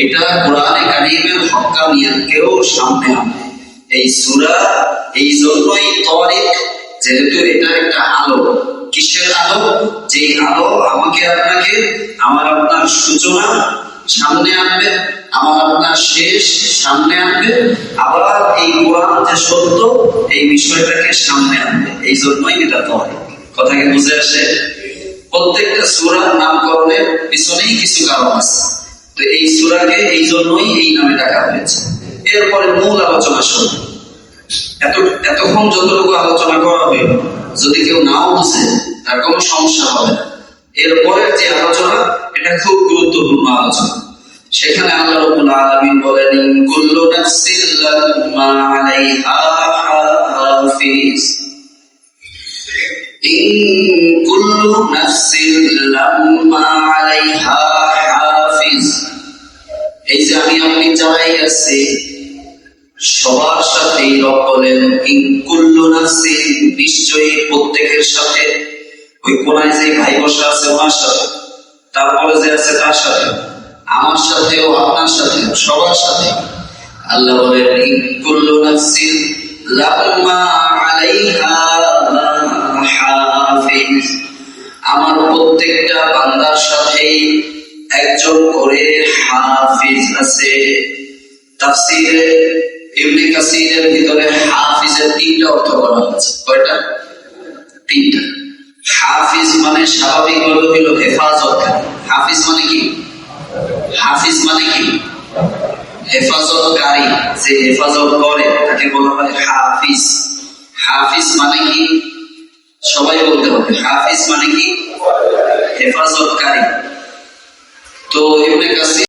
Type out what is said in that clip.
এটা কোরআনে কারীমের হক্কানিয়তকেও সামনে আনে। এই সূরা এই জন্যই তারিক, যেহেতু এটা একটা আলো। কিসের আলো? যে আলো আমাকে আপনাকে, আমার আপনার সূচনা সামনে আনবে, আমার আপনার শেষ সামনে আনবে, আবার এই কোরআন যে সত্য এই বিষয়টাকে সামনে আনবে। এই জন্যই এটা তারিক। কথা কি বুঝে আসে? প্রত্যেকটা সূরার নামকরণের পিছনেই কিছু কারণ আছে। তো এই সূরাকে এই জন্যই এই নামে ডাকা হয়েছে। এরপরে মূল আলোচনা শুরু। এতক্ষণ যতটুকু আলোচনা করা হইল, যদি কেউ নাও বুঝে তার কোনো সমস্যা হবে না। এরপরের যে আলোচনা, এটা খুব গুরুত্বপূর্ণ আলোচনা। সেখানে আল্লাহ রাব্বুল আলামিন বলেন, কুল্লু নাফসিন লাম্মা আলাইহা হাফিজ, কুল্লু নাফসিন লাম্মা আলাইহা হাফিজ। এই যে আমি আপনি যারাই আছি, সবার সাথে রব বলেন কুল্লু নাফসিন, নিশ্চয়ই প্রত্যেকের সাথে। ওই কোনায় যে ভাই বসা আছে ওনার সাথে, তারপরে যে আছে তার সাথে, আমার সাথেও আপনার সাথে, সবার সাথে। আল্লাহ বলেন কুল্লু নাফসিন লাম্মা আলাইহা হাফিজ, আমার প্রত্যেকটা বান্দার সাথেই একজন করে হাফিজ আছে। তাফসীরে ইবনে কাসীরের ভিতরে হাফিজের তিনটা অর্থ করা হয়েছে। কয়টা? তিনটা। হাফিজ মানে স্বাভাবিকভাবে হইল হেফাজতকারী। হাফিজ মানে কি? হাফিজ মানে কি? হেফাজতকারী। যে হেফাজত করে তাকে বলা হয় হাফিজ। হাফিজ মানে কি? সবাই বলতে হবে। হাফিজ মানে কি? হেফাজতকারী। তো ইবনে কাসীর